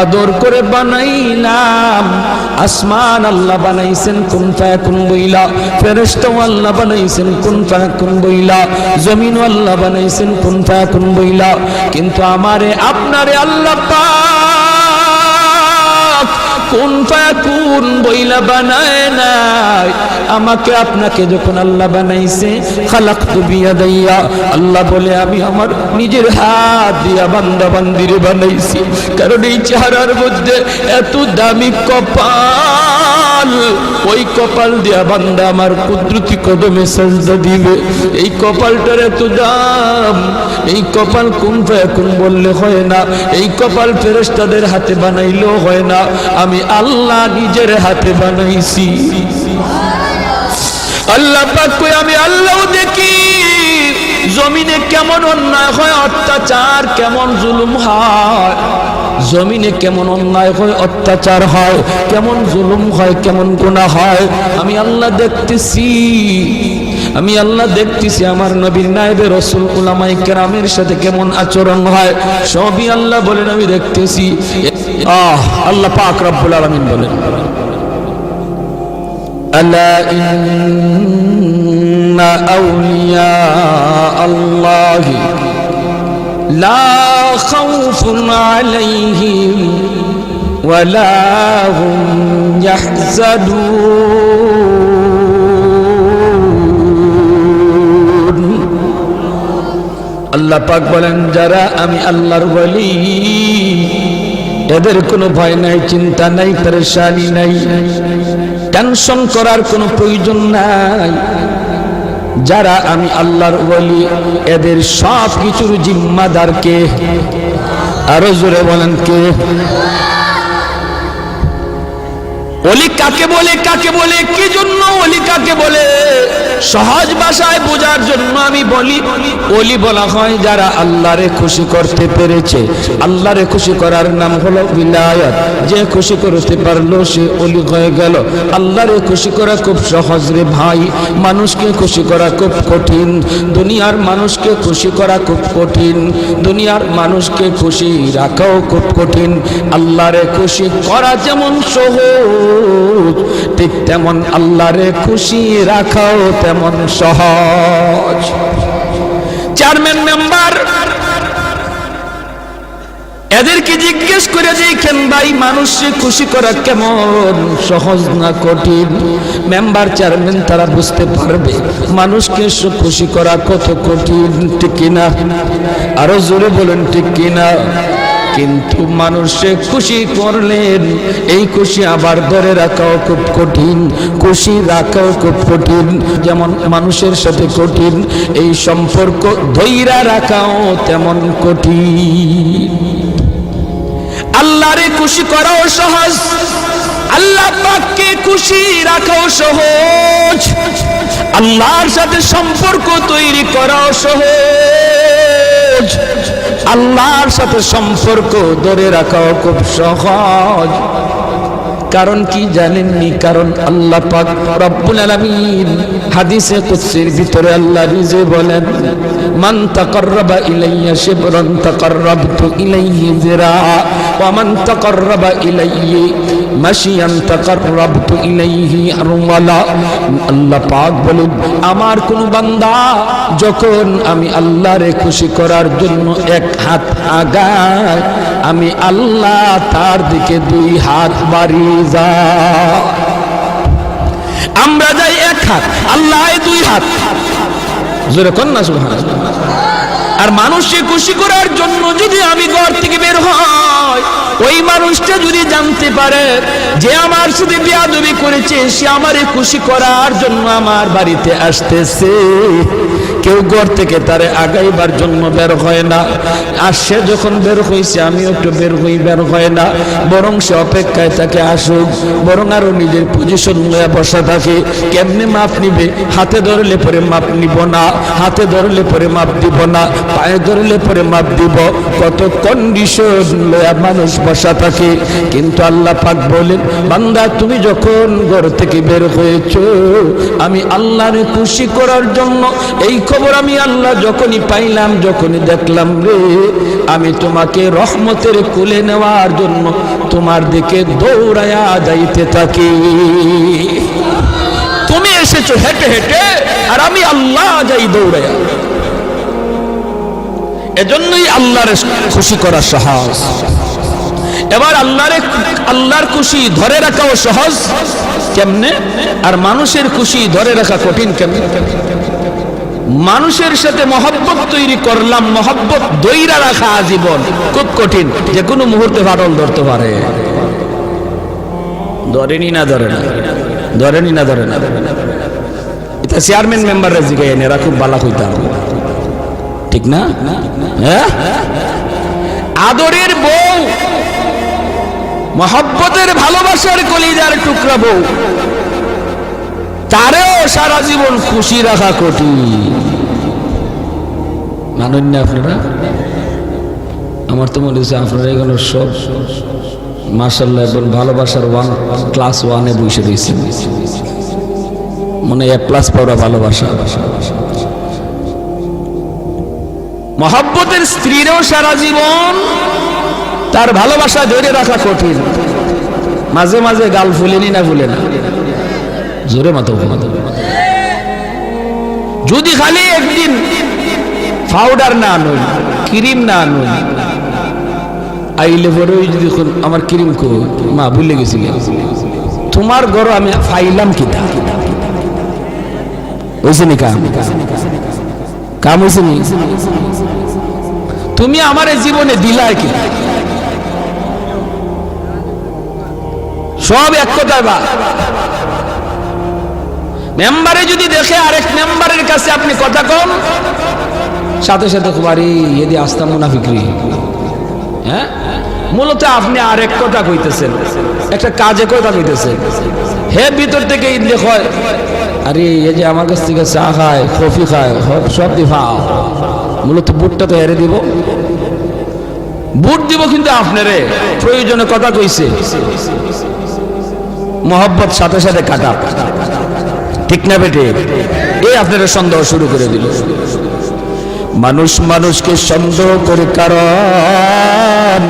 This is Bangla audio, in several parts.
আদর করে বানাইলাম। আসমান আল্লাহ বানাইছেন কুন ফায়াকুন বইলা, ফেরেশতা আল্লাহ বানাইছেন কুন ফায়াকুন বইলা, জমিন আল্লাহ বানাইছেন কুন ফায়াকুন বইলা। কিন্তু আমারে আপনারে আল্লাহ পাক কুন ফায়াকুন বইলা বানায় নাই। আমাকে আপনাকে যখন আল্লাহ বানাইছে, খালাকতু বিয়াদাইয়া, আল্লাহ বলে আমি আমার নিজের হাত দিয়া বান্দা বান্দিরে বানাইছি। কারণ এই চেহারার মধ্যে এত দামি কপাল, ওই কপাল দিয়া বান্দা আমার কুদরতি কদমে সাজদা দিবে। এই কপালটার এত দাম। এই কপাল কুন ফায়াকুন বললে হয় না, এই কপাল ফেরেশতাদের হাতে বানাইলেও হয় না, আমি আল্লাহ নিজের হাতে বানাইছি। আল্লাহ পাক কই আমি আল্লাহ দেখি জমিনে কেমন অন্যায় হয়, অত্যাচার কেমন জুলুম হয়, জমিনে কেমন অন্যায় হয়, অত্যাচার হয়, কেমন জুলুম হয়, কেমন গুনাহ হয়, আমি আল্লাহ দেখতেছি। আমি আল্লাহ দেখতেছি আমার নবীর নায়েবে রাসূল উলামায়ে কেরামের সাথে কেমন আচরণ হয়, সবই আল্লাহ বলেন আমি দেখতেছি। আল্লাহ পাক রব্বুল আলামিন বলেন আলা ইন্না আউলিয়া আল্লাহি লা খাউফুন আলাইহিম ওয়ালা হুম ইয়াহজানুন। আল্লাহ পাক বলেন যারা আমি আল্লাহর ওলি, এদের কোনো ভয় নাই, চিন্তা নাই, পেরেশানি নাই, টেনশন করার কোনো প্রয়োজন নাই। যারা আমি আল্লাহর ওলি, এদের সব কিছুর জিম্মাদার কে? আরো জোরে বলেন কে? ওলি কাকে বলে, কাকে বলে, কি জন্য ওলি কাকে বলে? সহজ ভাষায় বোঝার জন্য আমি বলি, ওলি বলা হয় যারা আল্লাহরে খুশি করতে পেরেছে। আল্লাহরে খুশি করার নাম হলো বিলায়াত। যে খুশি করতে পারলো সে ওলি হয়ে গেল। আল্লাহরে খুশি করা খুব সহজ রে ভাই, মানুষকে খুশি করা খুব কঠিন। দুনিয়ার মানুষকে খুশি করা খুব কঠিন, দুনিয়ার মানুষকে খুশি রাখাও খুব কঠিন। আল্লাহরে খুশি করা যেমন সহজ, ঠিক তেমন আল্লাহরে খুশি রাখাও তেমন সহজ। চেয়ারম্যান মেম্বার এদেরকে জিজ্ঞেস করে দেখেন ভাই মানুষকে খুশি করা কেমন সহজ না কঠিন? মেম্বার চেয়ারম্যান তারা বুঝতে পারবে মানুষকে খুশি করা কত কঠিন, ঠিক কিনা? আরো জোরে বলেন ঠিক কিনা? কিন্তু মানুষে খুশি করলেন, এই খুশি আবার ধরে রাখাও খুব কঠিন, খুশি রাখাও খুব কঠিন। যেমন মানুষের সাথে কঠিন, এই সম্পর্ক ধৈর্য রাখাও তেমন কঠিন। আল্লাহরে খুশি করাও সহজ, আল্লাহ পাককে খুশি রাখাও সহজ, আল্লাহর সাথে সম্পর্ক তৈরি করাও সহজ, আল্লাহর সাথে সম্পর্ক ধরে রাখাও খুব সহজ। কারণ কি জানেননি? কারণ আল্লাহ পাক রব্বুল আলামিন হাদিসে কুদসির ভিতরে আল্লাহ নিজে বলেন, মান তাকাররাবা ইলাইয়া শিবরান তাকাররাবতু ইলাইহি যিরা ওয়া মান তাকাররাবা ইলাইহি মাশিয়ান তাকাররাবতু ইলাইহি আরওয়ালা। আল্লাহ পাক বলেন আমার কোন বান্দা যখন আমি আল্লাহরে খুশি করার জন্য এক হাত আগায়, আমি আল্লাহ তার দিকে দুই হাত বাড়িয়ে যায়। আমরা যাই এক হাত, আল্লাহ দুই হাত, জোরে কোন না সুবহানাল্লাহ। আর মানুষকে খুশি করার জন্য যদি আমি ঘর থেকে বের হই, ওই মানুষটা যদি জানতে পারে যে আমার সাথে বেয়াদবি করেছে, সে আমারে খুশি করার জন্য আমার বাড়িতে আসতেছে, কেউ ঘর থেকে তারে আগাইবার জন্য বের হয় না। আর সে যখন বের হয়েছে আমিও একটু বের হই, বের হয় না, বরং সে অপেক্ষায় তাকে আসুক, বরং আরো নিজের পজিশন নিয়ে বসা থাকে। কেমনে মাপ নিবে? হাতে ধরলে পরে মাপ নিব না, হাতে ধরলে পরে মাপ দিব না, পায়ে ধরলে পরে মাপ দিব, কত কন্ডিশন লয়া মানুষ বসা থাকে। কিন্তু আল্লাহ পাক বলেন বান্দা তুমি যখন ঘর থেকে বের হয়েছো আমি আল্লাহরে খুশি করার জন্য, এই খবর আমি আল্লাহ যখনই পাইলাম, যখনই দেখলাম রে, আমি তোমাকে রহমতের কোলে নেওয়ার জন্য তোমার দিকে দৌড়ায়া যাইতে থাকি। তুমি এসেছো হেঁটে হেঁটে, আর আমি আল্লাহ যাই দৌড়ায়া। এজন্যই আল্লাহর খুশি করা সহজ। এবার আল্লাহর খুশি ধরে রাখাও সহজ কেমনে, আর মানুষের খুশি ধরে রাখা কঠিন কেমনে? মানুষের সাথে মহব্বত তৈরি করলাম, মহব্বত দইরা রাখা আজীবন খুব কঠিন, যে কোনো মুহূর্তে ফাটল ধরতে পারে। ধরেনি না ধরে না, ধরেনি না ধরে না। এটা চেয়ারম্যান মেম্বাররা জিগাই এরা খুব বালা হইতাম, ঠিক না? হ্যাঁ, আদরের বউ, মহব্বতের ভালোবাসার কলিজার টুকরা বউ, তারেও সারা জীবন খুশি রাখা কঠিন। মানেন না আপনারা? আমার তো মনে হচ্ছে আপনারা এগুলো সব মাশাআল্লাহ এখন ভালোবাসার ক্লাস 1-এ বসে দিয়েছে, মনে A+ পাওয়া ভালোবাসা। মহব্বতের স্ত্রীরও সারা জীবন তার ভালোবাসা ধরে রাখা কঠিন। মাঝে মাঝে গাল ফুলেনি না ফুলে না, জোরে মাথা। যদি খালি একদিন পাউডার না আনুন, ক্রিম না আনুন, আইলে পরে যদি আমার ক্রিম কো মা ভুলে গেছি, তোমার ঘর আমি ফাইলাম কিতা হয়েছে নি? কাম হয়েছে নি? তুমি আমার জীবনে দিলাই কি? সব এক কথায় বা মেম্বারে যদি দেখে আরেক মেম্বারের কাছে আপনি কথা কম, সাথে সাথে কুমারী এদি আস্তা মুনাফিকরি। হ্যাঁ, মূলত আপনি আরেক কথা কইতেছেন, একটা কাজে কথা কইতেছেন। হে ভিতর থেকে ইন্দে হয়, আরে এই যে আমার কাছ থেকে চা খায়, কফি খায়, সব দিফাও, মূলত বুটটা তো হেরে দিব, বুট দিব কিন্তু আপনারে প্রয়োজনে কথা কইছে, মহব্বত সাথে সাথে কাটা, ঠিক না বেটে? এই আপনারা সন্দেহ শুরু করে দিল। মানুষ মানুষকে সন্দেহ করে, কারণ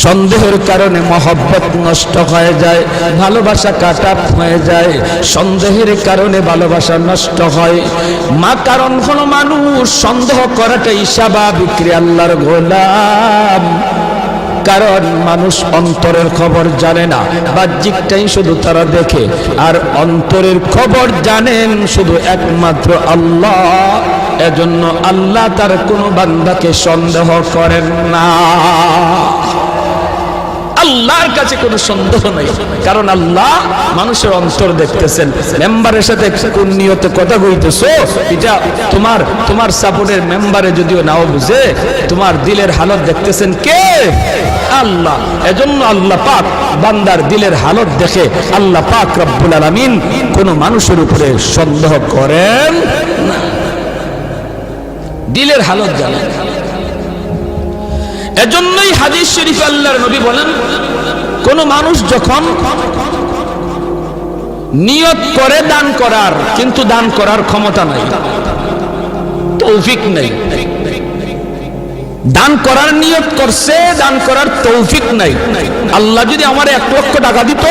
সন্দেহের কারণে মহব্বত নষ্ট হয়ে যায়, ভালোবাসা কাটা হয়ে যায়, সন্দেহের কারণে ভালোবাসা নষ্ট হয়। কারণ হলো মানুষ সন্দেহ করাটাই স্বাভাবিক রে আল্লাহর গোলাম। কারণ মানুষ অন্তরের খবর জানে না, বাহ্যিকটাই শুধু তারা দেখে, আর অন্তরের খবর জানেন শুধু একমাত্র আল্লাহ। এজন্য আল্লাহ তার কোনো বান্দাকে সন্দেহ করেন না, আল্লাহর কাছে কোনো সন্দেহ নেই, কারণ আল্লাহ মানুষের অন্তর দেখতেছেন। মেম্বারের সাথে কোন নিয়তে কথা কইতেছো, এটা তোমার সাপোর্টের মেম্বারে যদিও নাও বুঝে, তোমার দিলের হালত দেখতেছেন কে? আল্লাহ। এজন্য আল্লাহ পাক বান্দার দিলের হালত দেখে আল্লাহ পাক রব্বুল আলামিন কোন মানুষের উপরে সন্দেহ করেন না, দিলের হালত জানেন। এজন্যই হাদিস শরীফে আল্লাহর নবী বলেন, কোন মানুষ যখন নিয়ত করে দান করার, কিন্তু দান করার ক্ষমতা নাই, তৌফিক নাই, দান করার নিয়ত করছে, দান করার তৌফিক নাই। আল্লাহ যদি আমার 1 লক্ষ টাকা দিত,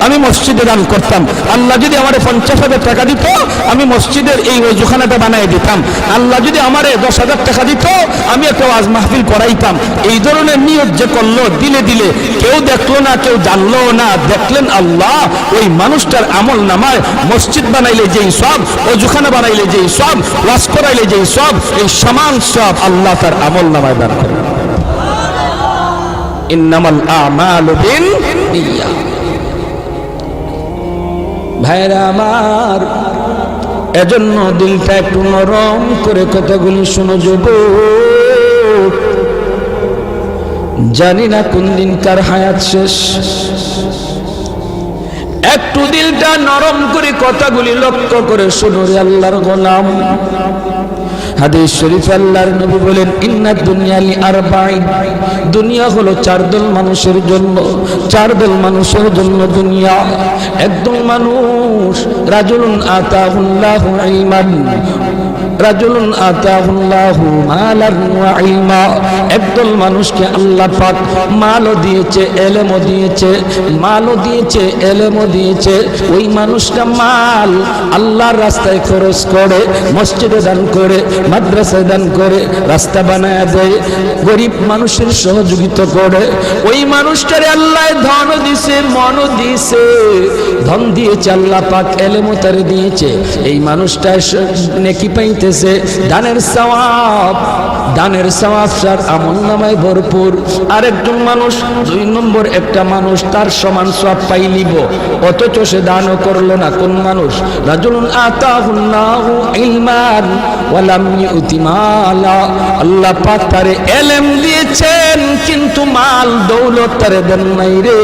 আমি মসজিদে দান করতাম। আল্লাহ যদি আমার 50,000 টাকা দিত, আমি মসজিদের এই ওযুখানাটা বানিয়ে দিতাম। আল্লাহ যদি আমার 10,000 টাকা দিত, আমি একটা ওয়াজ মাহফিল করাইতাম। এই ধরনের নিয়ত যে করলো দিলে দিলে, কেউ দেখলো না, কেউ জানলো না, দেখলেন আল্লাহ, ওই মানুষটার আমল নামায় মসজিদ বানাইলে যেই সব, ওযুখানা বানাইলে যেই সব, ওয়াজ করাইলে যেই সব, এই সমান সব আল্লাহ তার আমল নামায় দান করেন। ইন্নামাল আমালু বিন্নিয়াত। ভাইরা আমার, এজন্য দিলটা একটু নরম করে কথাগুলি শুনো যুবক। জানি না কোন দিন কার হায়াত শেষ, একটু দিলটা নরম করে কথাগুলি লক্ষ্য করে শুনো রে আল্লাহর গোলাম। হাদিস শরীফে আল্লাহর নবী বলেন, ইন্না দুনিয়া লি আরবাইন, দুনিয়া হলো চার দল মানুষের জন্য, চার দল মানুষের জন্য দুনিয়া। একদল মানুষ রাজুলুন আতাহুল্লাহু ইলমান, রাজুলুন আতাহুল্লাহু মালান ওয়া ইলমা, একদল মানুষকে আল্লাহ পাক মালও দিয়েছে, ইলমও দিয়েছে, মালও দিয়েছে, ইলমও দিয়েছে। ওই মানুষটা মাল আল্লাহর রাস্তায় খরচ করে, মসজিদে দান করে, মাদ্রাসায় দান করে, রাস্তা বানায় দেয়, গরিব মানুষের সহযোগিতা করে। ওই মানুষটারে আল্লাহ ধন দিয়েছে, মনও দিয়েছে, ধন দিয়েছে আল্লাহ পাক, ইলমও তারে দিয়েছে। এই মানুষটা নেকি পাইতে দানের সওয়াব, দানের সওয়াব তার আমলনামায় ভরপুর। আরেকজন মানুষ, দুই নম্বর একটা মানুষ, তার সমান সওয়াব পাইলিব, অথচ সে দানও করলো না। কোন মানুষ? রাজুলুন আতাহুল্লাহু ইলমান ওয়া লাম ইউতি মালা, আল্লাহ পাক তারে ইলম দিয়েছেন কিন্তু মাল দৌলত তারে দেন নাই রে।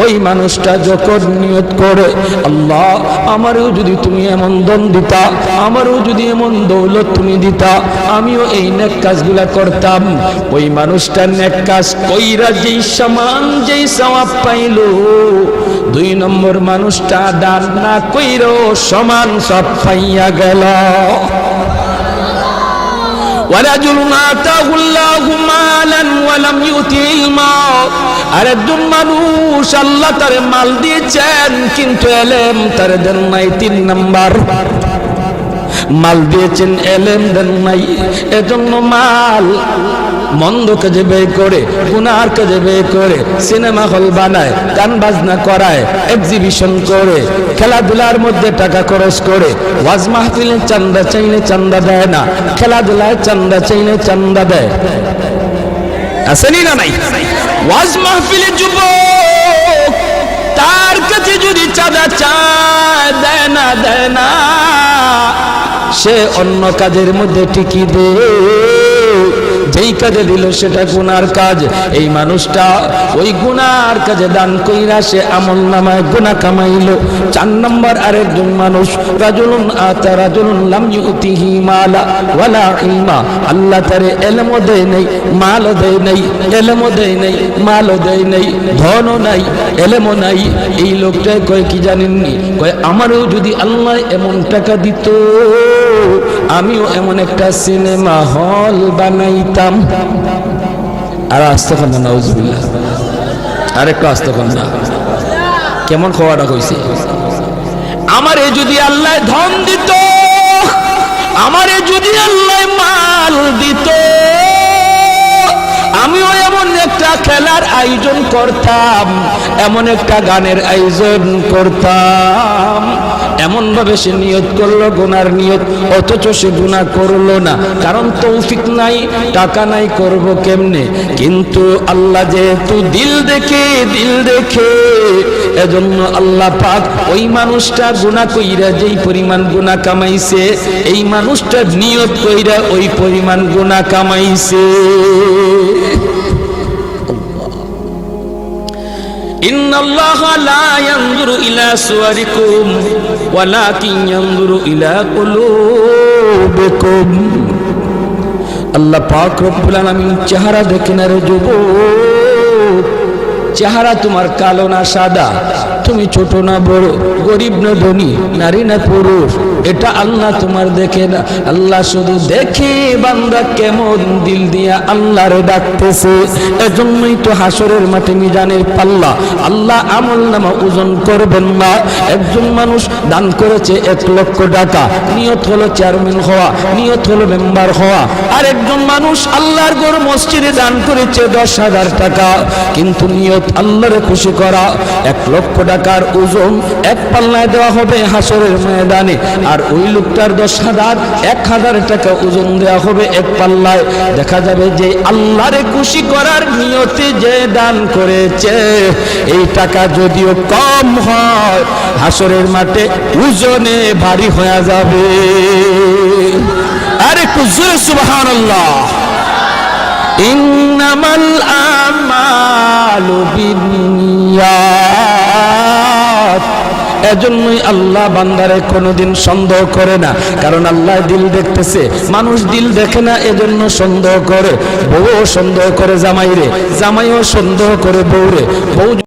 ওই মানুষটা যখন নিয়ত করে, আল্লাহ আমারও যদি তুমি এমন ধন দিতা, আমারও যদি এমন দৌলত তুমি দিতা, আমিও এই নেক কাজগুলা করতাম। ওই মানুষটা নেক কাজ কইরা যেই সমান যেই সওয়াব পাইল, দুই নম্বর মানুষটা দান না কইরো সমান সব পাইয়া গেল। ওয়ারাজুলুন আতাহুল্লাহু মালান ওয়া লাম ইউতি ইলমা, আরেকজন মানুষ আল্লাহ তারে মাল দিয়েছেন কিন্তু ইলম তারে দেন নাই। তিন নাম্বার, মাল দিয়েছেন ইলম দেন নাই, এজন্য মাল মন্দ কাজে ব্যয় করে, গুনার কাজে ব্যয় করে, সিনেমা হল বানায়, গান বাজনা করায়, এক্সিবিশন করে, খেলাধুলার মধ্যে টাকা খরচ করে, ওয়াজ মাহফিলে চান্দা চাইলে চান্দা দেয় না, খেলাধুলায় চান্দা চাইলে চান্দা দেয়। আসেনি না নাই? ওয়াজ মাহফিলে যুবক তার কাছে যদি চাঁদা চায়, দেয় না, দেয় না, সে অন্য কাজের মধ্যে টিকি দে, যেই কাজে দিল সেটা গুনার কাজ। এই মানুষটা ওই গুনার কাজে দান কইরা সে আমল নামায় গুনাহ কামাইলো। চার নম্বর আরেকজন মানুষ, রাজুলুন আতা রাজুলুন লাম ইউতিহি মালা ওয়ালা ইলমা, আল্লাহ তারে ইলমও দেয় নাই, মালও দেয় নাই, ইলমও দেয় নাই, মালও দেয় নাই, ধনও নাই, ইলমও নাই। এই লোকটাই কয় কি জানেননি? কয় আমারও যদি আল্লাহ এমন টাকা দিত, আমিও এমন একটা সিনেমা হল বানাইতাম। আর আস্তাগফিরুল্লাহ, নাউজুবিল্লাহ, আরেকটু আস্তাগফিরুল্লাহ। কেমন খোয়াটা কইছে? আমারে যদি আল্লাহ ধন দিত, আমারে যদি আল্লাহ মাল দিত, আমিও এমন একটা খেলার আয়োজন করতাম, এমন একটা গানের আয়োজন করতাম। এমন ভাবে সে নিয়ত করলো গুনার নিয়ত, অথচ সে গুনাহ করলো না, কারণ তৌফিক নাই, টাকা নাই, করব কেমনে? কিন্তু আল্লাহ যেহেতু দিল দেখে, দিল দেখে, এজন্য আল্লাহ পাক ওই মানুষটা গুনাহ কইরা যেই পরিমাণ গুনাহ কামাইছে, এই মানুষটা নিয়ত কইরা ওই পরিমাণ গুনাহ কামাইছে। ইন্নাল্লাহা লা ইয়ানজুরু ইলা সুওয়ারিকুম ওয়ালাকিন ইয়ানজুরু ইলা কুলুবিকুম, আল্লাহ পাক রব্বুল আলামিন চেহারা দেখেন রে যুবক। চেহারা তোমার কালো না সাদা, তুমি ছোট না বড়, গরিব না ধনী, নারী না পুরুষ, এটা আল্লাহ তোমার দেখে না। আল্লাহ শুধু দেখে বান্দা কেমন দিল দিয়া আল্লাহরে ডাকতেছে। এজন্যই তো হাসরের মাঠে মিজানের পাল্লা আল্লাহ আমলনামা ওজন করবেন না। একজন মানুষ দান করেছে 1 লক্ষ টাকা, নিয়ত হলো চেয়ারম্যান হওয়া, নিয়ত হলো মেম্বার হওয়া। আর একজন মানুষ আল্লাহর ঘর মসজিদে দান করেছে 10,000 টাকা, কিন্তু নিয়ত আল্লাহরে খুশি করা। 1 লক্ষ টাকার ওজন এক পাল্লায় দেওয়া হবে হাসরের ময়দানে, আর ওই লোকটার 10,000 টাকা ওজন দেওয়া হবে এক পাল্লায়। দেখা যাবে যে আল্লাহরে খুশি করার নিয়তে যে দান করেছে, এই টাকা যদিও কম হয়, হাসরের মাঠে ওজনে ভারী হয়ে যাবে। আরে একটু জোরে সুবহানাল্লাহ। ইন্নামাল আমালু বিন্নিয়াত এজন্যই আল্লাহ বান্দারে কোনোদিন সন্দেহ করে না, কারণ আল্লাহ দিল দেখতেছে, মানুষ দিল দেখে না, এজন্য সন্দেহ করে। বউও সন্দেহ করে জামাইরে, জামাইও সন্দেহ করে বউরে, বউ